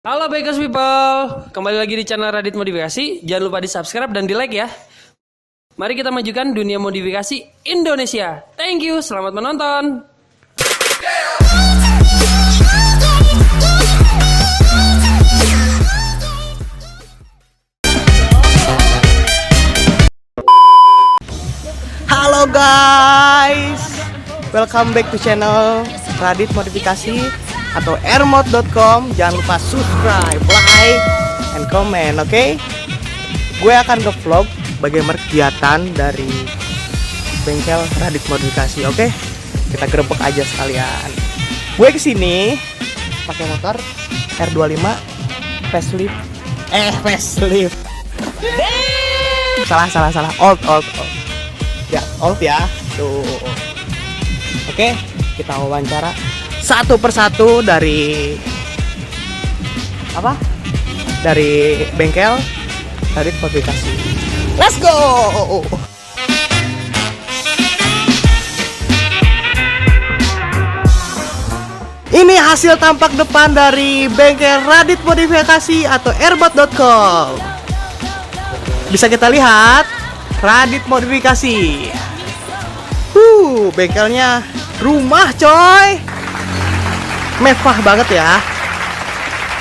Halo Bikers People, kembali lagi di channel Radit Modifikasi. Jangan lupa di subscribe dan di like ya. Mari kita majukan dunia modifikasi Indonesia. Thank you, selamat menonton. Halo guys, welcome back to channel Radit Modifikasi atau airmod.com. Jangan lupa subscribe, like, and comment, oke? Gue akan nge-vlog bagaimana kegiatan dari bengkel Radit Modifikasi, oke? Kita gerebek aja sekalian. Gue kesini pakai motor R25 facelift. Facelift. Salah. Old. Ya, old ya. Tuh. Oke, kita wawancara satu persatu dari bengkel Radit Modifikasi. Let's go. Ini hasil tampak depan dari bengkel Radit Modifikasi atau airmod.com. Bisa kita lihat Radit Modifikasi. Bengkelnya rumah coy. Mewah banget ya.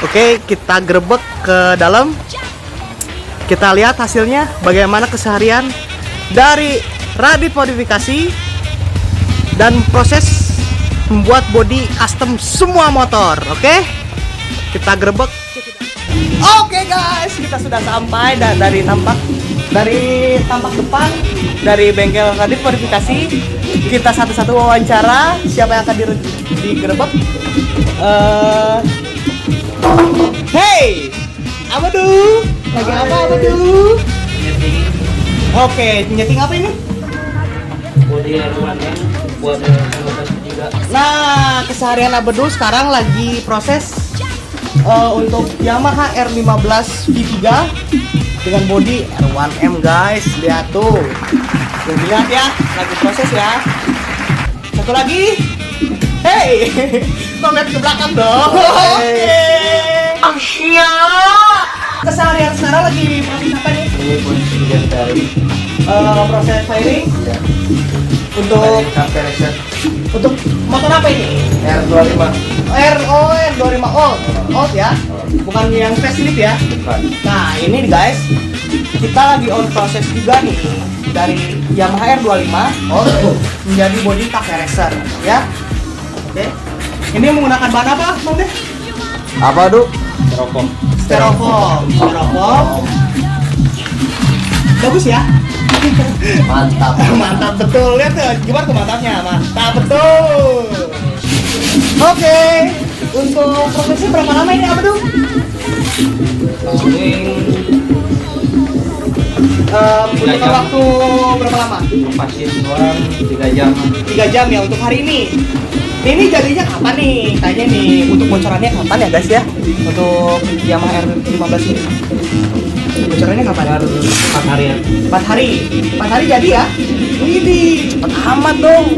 Oke, kita gerebek ke dalam. Kita lihat hasilnya bagaimana keseharian dari Radit Modifikasi dan proses membuat body custom semua motor. Oke, kita gerebek. Oke guys, kita sudah sampai dan dari tampak depan dari bengkel Radit Modifikasi. Kita satu-satu wawancara siapa yang akan digerebek. Hey, apa tuh? Lagi apa tuh? Nyeting. Oke, nyeting apa ini? Bodi R1M buat 15 juga. Nah, keseharian Abedu sekarang lagi proses untuk Yamaha R15 V3 dengan bodi R1M guys. Lihat tuh. Lihat ya, lagi proses ya. Satu lagi. Hey, ngeliat ke belakang dong. Oke. Keseharian sekarang lagi proses apa nih? Ini posisi dari Proses firing ya. untuk Reset untuk motor apa ini? R25. R25 old ya, bukan yang facelift ya. Bukan. Nah ini guys, kita lagi on proses juga nih dari Yamaha R25 menjadi body cafe racer ya. Oke. Ini menggunakan bahan apa, Bang Deh? Apa tuh? Styrofoam. Bagus ya? Mantap betul. Lihat tuh, gimana tuh mantapnya? Mantap betul. Oke. Untuk prosesnya berapa lama ini apa tuh? Butuh waktu berapa lama? Lepasin doang 3 jam. 3 jam ya untuk hari ini. Ini jadinya kapan nih? Kayaknya nih untuk bocorannya kapan ya guys ya? Untuk Yamaha R15 ini. Bocorannya kapan? 4 hari ya. 4 hari. 4 hari jadi ya? Widih, cepet amat dong.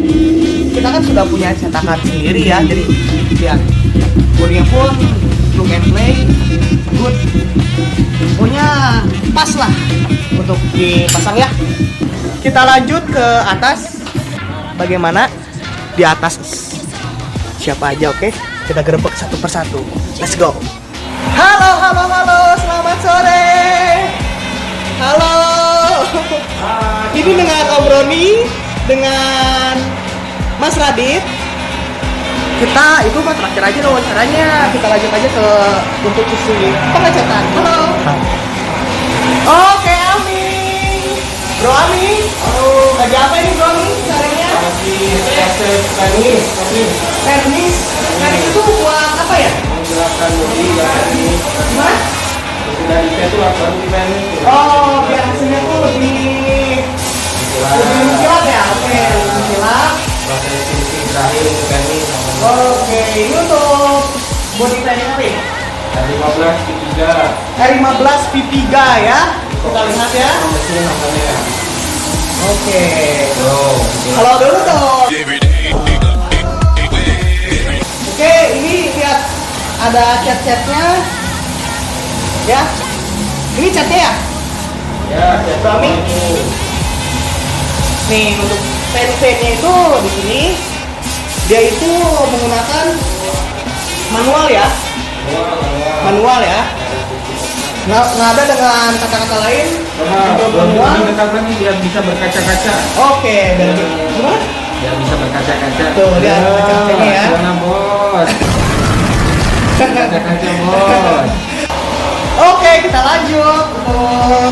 Kita kan sudah punya cetakan sendiri ya. Jadi lihat bodinya pun look and play good. Pokoknya pas lah untuk dipasang ya. Kita lanjut ke atas. Bagaimana di atas siapa aja, oke? Kita gerebek satu persatu. Let's go. Halo, selamat sore. Halo. Ini dengan Om Roni, dengan Mas Radit. Kita itu mah terakhir aja dong wawancaranya. Kita lanjut aja ke untuk sisi pengecekan. Halo. Oke, Ami. Bro Ami. Halo. Lagi apa ini Bro Ami? Caranya? Lagi proses teknis. Teknis itu buat apa ya? Menjelaskan bodi dan ini Gimana? sudah dicat baru di teknis. Oh, biar hasilnya tuh lebih mengkilat ya? Oke, lebih mengkilat. Proses finishing terakhir untuk teknis. Oke, ini untuk body planning apa ya? R15 V3. R15 V3 ya? Kita lihat ya. Mesin namanya. Oke. Tuh. Kalau dulu tuh. Oke, ini lihat ada cat-catnya Ya. Ini catnya ya? Ya, Suami. Nih untuk fan-fannya itu di sini dia itu menggunakan manual ya. Manual ya. Nggak ada dengan kata-kata lain. Untuk manual. ini biar bisa berkaca-kaca. Oke, dan gimana? Biar bisa berkaca-kaca. Tuh, dia ada kaca-kacanya ya. Gimana, Bos? Kaca-kaca, Bos. Oke, kita lanjut untuk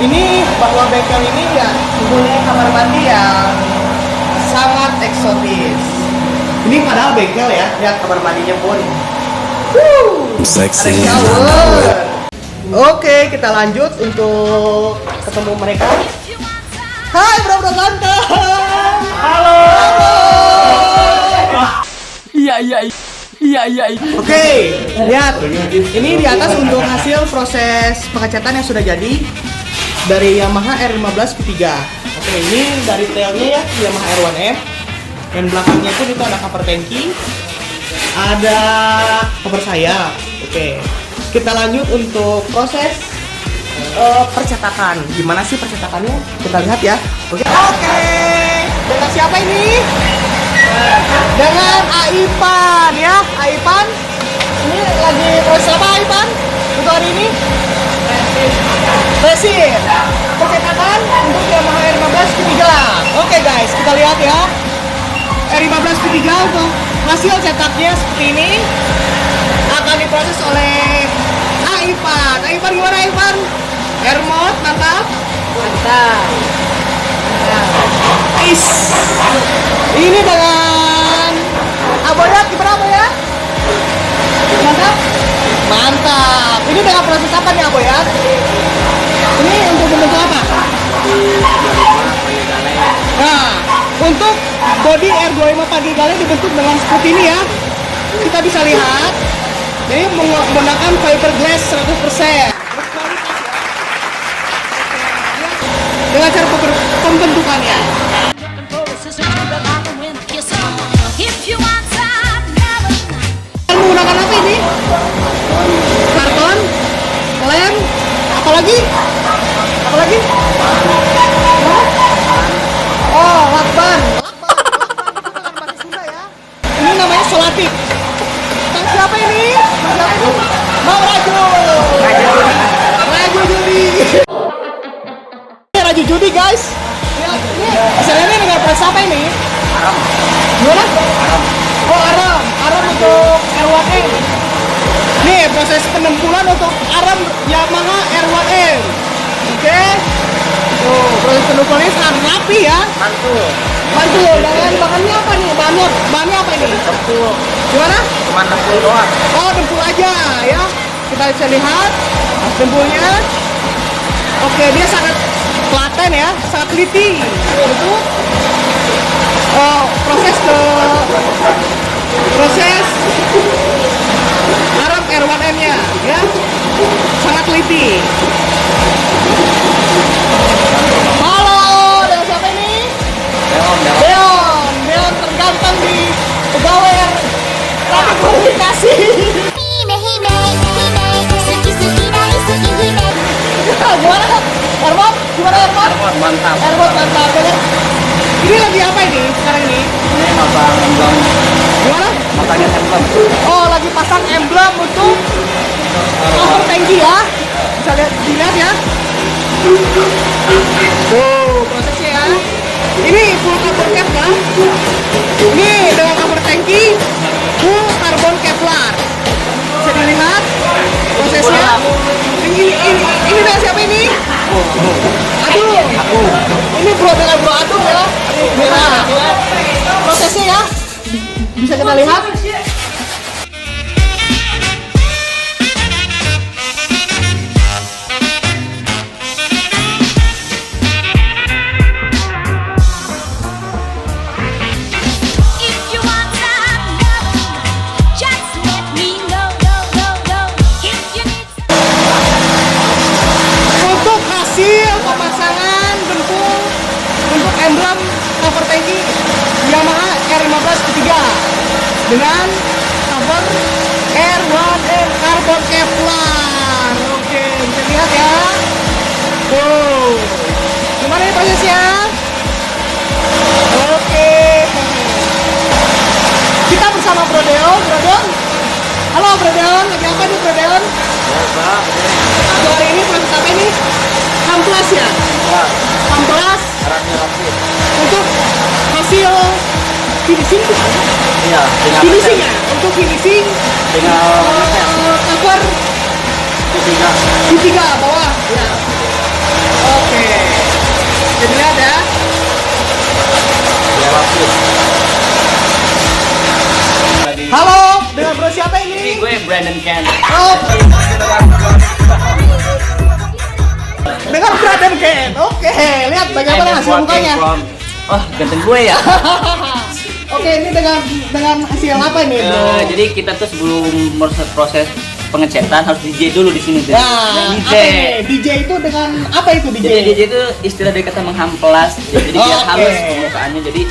ini bahwa bengkel ini ya mempunyai kamar mandi yang sangat eksotis. Ini padahal bengkel ya, lihat kamar mandinya pun. Sexy. Ada shower. Oke, kita lanjut untuk ketemu mereka. Hai, bro ganteng. Halo. Iya. Oke, lihat. Ini di atas untuk hasil proses pengecatan yang sudah jadi dari Yamaha R15 V3. Oke, ini dari tailnya ya Yamaha R1M. Dan belakangnya pun itu ada cover tangki, ada cover sayap. Oke, kita lanjut untuk proses percetakan. Gimana sih percetakannya? Kita lihat ya. Oke. Dengan siapa ini? Dengan Aipan ya, Aipan. Ini lagi proses apa Aipan? Untuk hari ini? Resin. Percetakan untuk Yamaha R15 V3. Oke guys, kita lihat ya. R15 V3 untuk hasil cetaknya seperti ini akan diproses oleh Aipan. Aipan gimana Aipan? Airmod mantap. Is. Ini dengan Aboyat gimana Aboyat? Mantap. Ini dengan proses apa nih Aboyat? Ini untuk membentuk apa? Nah, untuk bodi R25 pagi kali dibentuk dengan seperti ini ya. Kita bisa lihat. Ini menggunakan fiberglass 100%. Dengan cara pembentukannya. Menggunakan apa ini? Karton, lem, apalagi? Oh, lakban. Ini namanya solatif. Tang siapa ini? Mau Raju Judi. Raju Judi guys. Ini hasilnya dengan proses apa ini? Aram. Gimana? Oh, aram untuk R1M. Nih proses penempulan untuk aram Yamaha R1M. Oke. Tuh, proses penumpulannya sangat rapi ya. Mantul. Dan bahannya apa nih? Bahannya apa ini? Dempul. Gimana? Cuma dempul doang. Oh, dempul aja ya. Kita bisa lihat dempulnya. Oke, dia sangat telaten ya, sangat teliti. Untuk proses aram R1M-nya ya. Sangat teliti. Halo, dengan siapa ini? Deon terganteng di pegawai Radit Modifikasi. Gimana? Airmod? Gimana Airmod? Mantap. Airmod mantap ya. Ini lagi apa ini sekarang ini? Ini pasang emblem. Gimana? Pasangnya emblem. Oh, lagi pasang emblem untuk cover tangki ya. Bisa dilihat ya. Tuh, prosesnya ya. Ini full carbon Kevlar. Ini dengan cover tangki full carbon Kevlar. Bisa dilihat prosesnya. Ini dengan siapa ini? Aduh. Ini bro dengan bro Aduh ya. Nah, prosesnya ya. Bisa kita lihat. Untuk hasil pemasangan bentuk emblem cover tangki Yamaha R15 ketiga dengan cover R1M carbon Kevlar. Predeon, lagi apa nih Predeon? Hari ini proses apa ini? Hamplas ya? Hamplas untuk hasil finishing tuh apa? Iya, Finishing ya? Untuk finishing cover di tiga bawah ya. Oke, jadi ada halo, dengan bro siapa ini? Gue Brandon Ken. Oh, dengan Brandon Ken. Oke, lihat bagaimana hasil mukanya. Oh, ganteng gue ya. Oke, ini dengan hasil apa ini, bro? Jadi kita tuh sebelum proses pengecetan harus DJ dulu di sini. Nah, DJ. apa ini? DJ itu dengan apa itu DJ? Jadi DJ itu istilah dari kata menghamplas. Jadi biar Oke. halus permukaannya. Jadi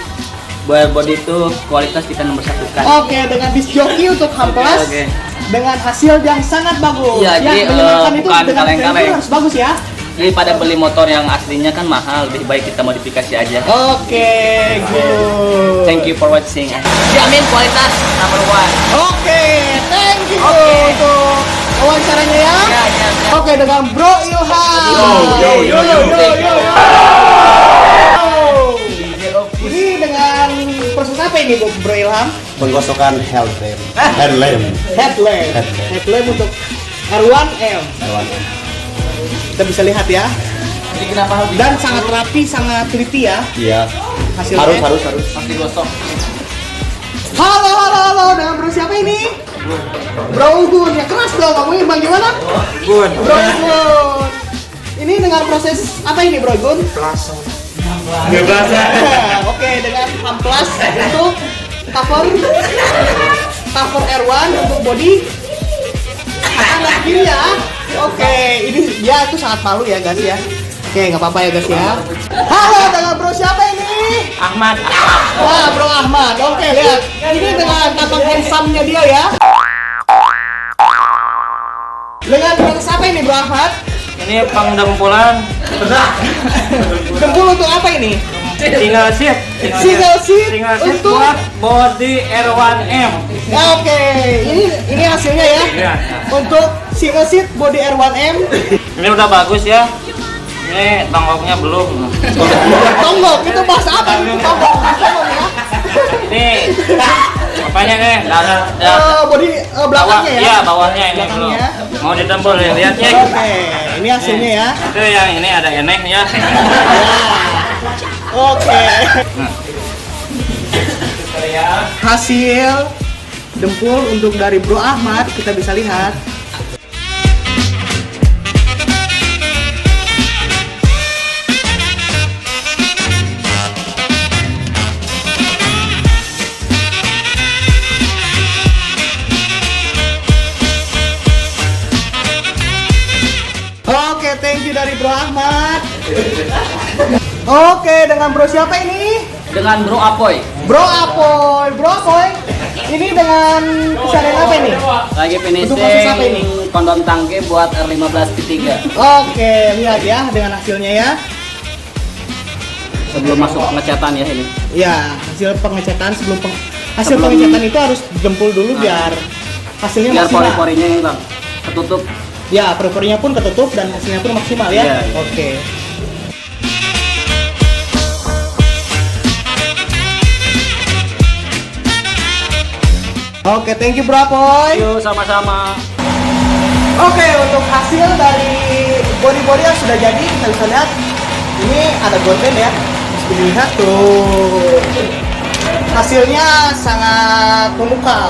buat body itu kualitas kita nomor satukan. Oke, dengan disc jockey untuk hamplas. Oke. Dengan hasil yang sangat bagus. Iya, yang jadi, menyenangkan itu bukan dengan kaleng-kaleng. itu harus bagus ya. Jadi pada beli motor yang aslinya kan mahal, lebih baik kita modifikasi aja. Oke, good. Thank you for watching. Jamin kualitas number one. Oke, thank you Oke. untuk wawancaranya ya. Ya. Oke, dengan Bro Ilham. Yo. Ini dengan proses apa ini Bro Ilham? Penggosokkan headlamp. Headlamp untuk R1M. Kita bisa lihat ya. Jadi kenapa harus Dan sangat rapi, sangat teliti ya Iya. hasilnya. Harus. masih gosok? Halo, dengan Bro siapa ini? Bro Ugun, ya keras dong, kamu bang gimana? Gun. Bro Ugun. Ini dengan proses apa ini Bro Ugun? Oke, dengan hamplas untuk cover R1 untuk body kanan kiri ya. Oke, ini dia itu sangat malu ya guys ya. Oke, nggak apa-apa ya guys ya. Halo, dengan Bro siapa ini? Ahmad. Wah, Bro Ahmad. Oke, lihat. Ini dengan tampang handsome-nya dia ya. Dengan proses apa ini Bro Ahmad? Ini pengdempulan Dempul untuk apa ini? single seat. Single seat Single seat untuk buat body R1M. Ya, oke, ini hasilnya ya. Iya. Untuk single seat body R1M. Ini udah bagus ya. Ini tonggoknya belum. Tonggok itu bahasa apa itu tonggok? Tonggok ya. Ini apanya nih? Body belakangnya ya. Iya, bawahnya ini Belakangnya. belum. Mau ditempel ya, lihat ya. Oke, ini hasilnya ya. Itu yang ini ada enehnya. Oke. Hasil dempul untuk dari Bro Ahmad kita bisa lihat. Oke, thank you dari Bro Ahmad. Oke, dengan Bro siapa ini? Dengan Bro Apoy. Bro Apoy. Ini dengan kesadaran apa ini? Lagi Untuk proses apa ini? finishing kondom tangke buat R15 3 Oke, lihat ya dengan hasilnya ya. sebelum masuk pengecatan ya ini. Ya, hasil pengecetan hasil Sebelum- pengecetan itu harus jempol dulu biar hasilnya Biar maksimal. pori-porinya ini bang ketutup. Ya, pori-porinya pun ketutup dan hasilnya pun maksimal ya. Iya, iya. Oke. Oke, thank you Bro Apoy. Yuk sama-sama. Oke, untuk hasil dari body-body yang sudah jadi, kita bisa lihat ini ada gorden ya. Bisa dilihat tuh. Hasilnya sangat memukau.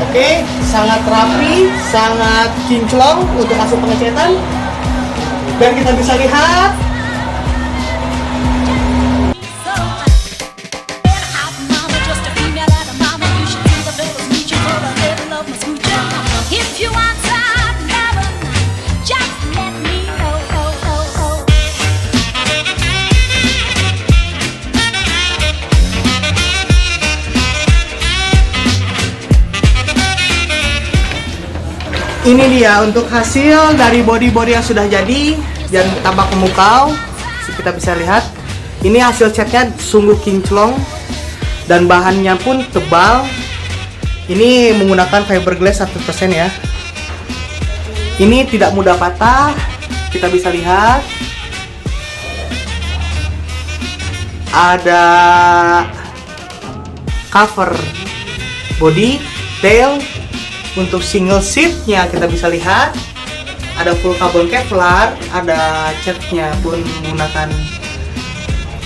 Oke, sangat rapi, sangat kinclong untuk hasil pengecetan. Dan kita bisa lihat If you want some loving, just let me know. ini dia untuk hasil dari body-body yang sudah jadi dan tampak memukau. Kita bisa lihat ini hasil catnya sungguh kinclong dan bahannya pun tebal. Ini menggunakan fiberglass 100% ya. Ini tidak mudah patah. Kita bisa lihat ada cover body, tail. Untuk single seatnya kita bisa lihat ada full carbon Kevlar, ada catnya pun menggunakan.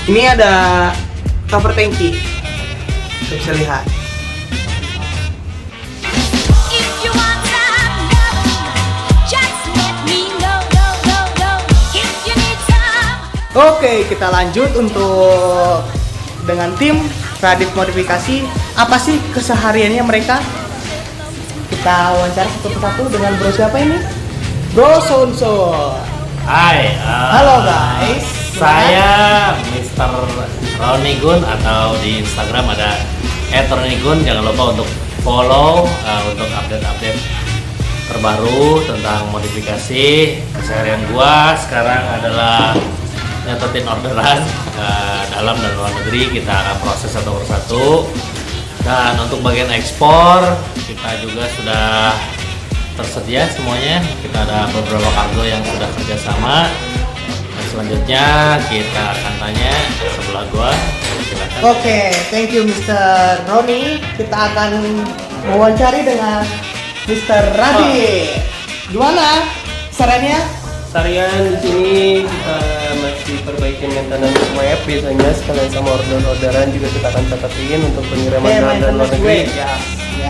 Ini ada cover tangki, kita bisa lihat. If you want some love, just let me know. If you need some. Oke, kita lanjut untuk dengan tim Radit Modifikasi. Apa sih kesehariannya mereka? Kita wawancara satu persatu dengan bro siapa ini? Bro Sonson. Hai, Halo guys. saya Mr. Ronnie Gun atau di Instagram ada @RonnieGun. Jangan lupa untuk follow untuk update-update terbaru tentang modifikasi. Keseharian gua sekarang adalah nyatetin orderan dalam dan luar negeri. Kita akan proses satu persatu. Dan untuk bagian ekspor kita juga sudah tersedia semuanya. Kita ada beberapa kargo yang sudah kerjasama. Dan selanjutnya kita akan tanya sebelah gua. Silakan. Oke, thank you Mr. Roni. Kita akan mewawancari dengan Mr. Radit. Gimana sarannya? Seharian di sini kita masih perbaikin maintenance web biasanya sekalian sama orderan juga kita akan catatin untuk pengiriman dalam dan luar negeri. Ya.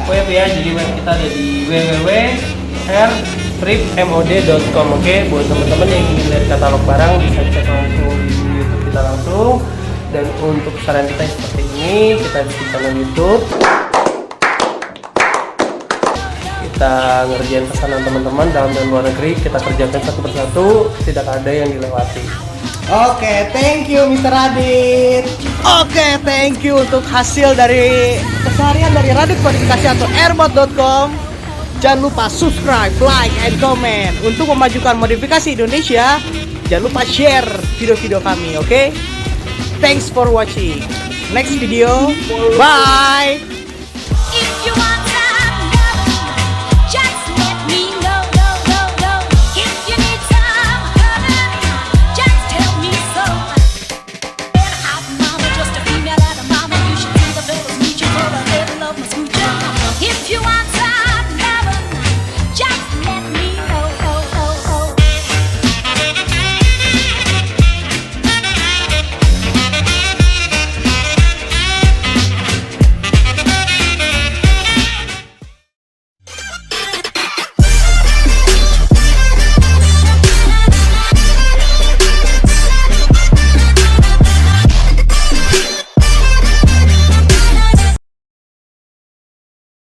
Web ya, jadi web kita ada di www.airstripmod.com. Oke, buat teman-teman yang ingin lihat katalog barang bisa cek langsung di YouTube kita langsung. Dan untuk saran kita yang seperti ini, kita di channel YouTube. Kita ngerjain pesanan teman-teman dalam dan luar negeri, kita kerjakan satu persatu, tidak ada yang dilewati. Oke, thank you Mr. Radit. Oke, thank you untuk hasil dari keseharian dari Radit Modifikasi atau airmod.com. Jangan lupa subscribe, like, and comment untuk memajukan modifikasi Indonesia. Jangan lupa share video-video kami, oke? Thanks for watching. Next video, bye.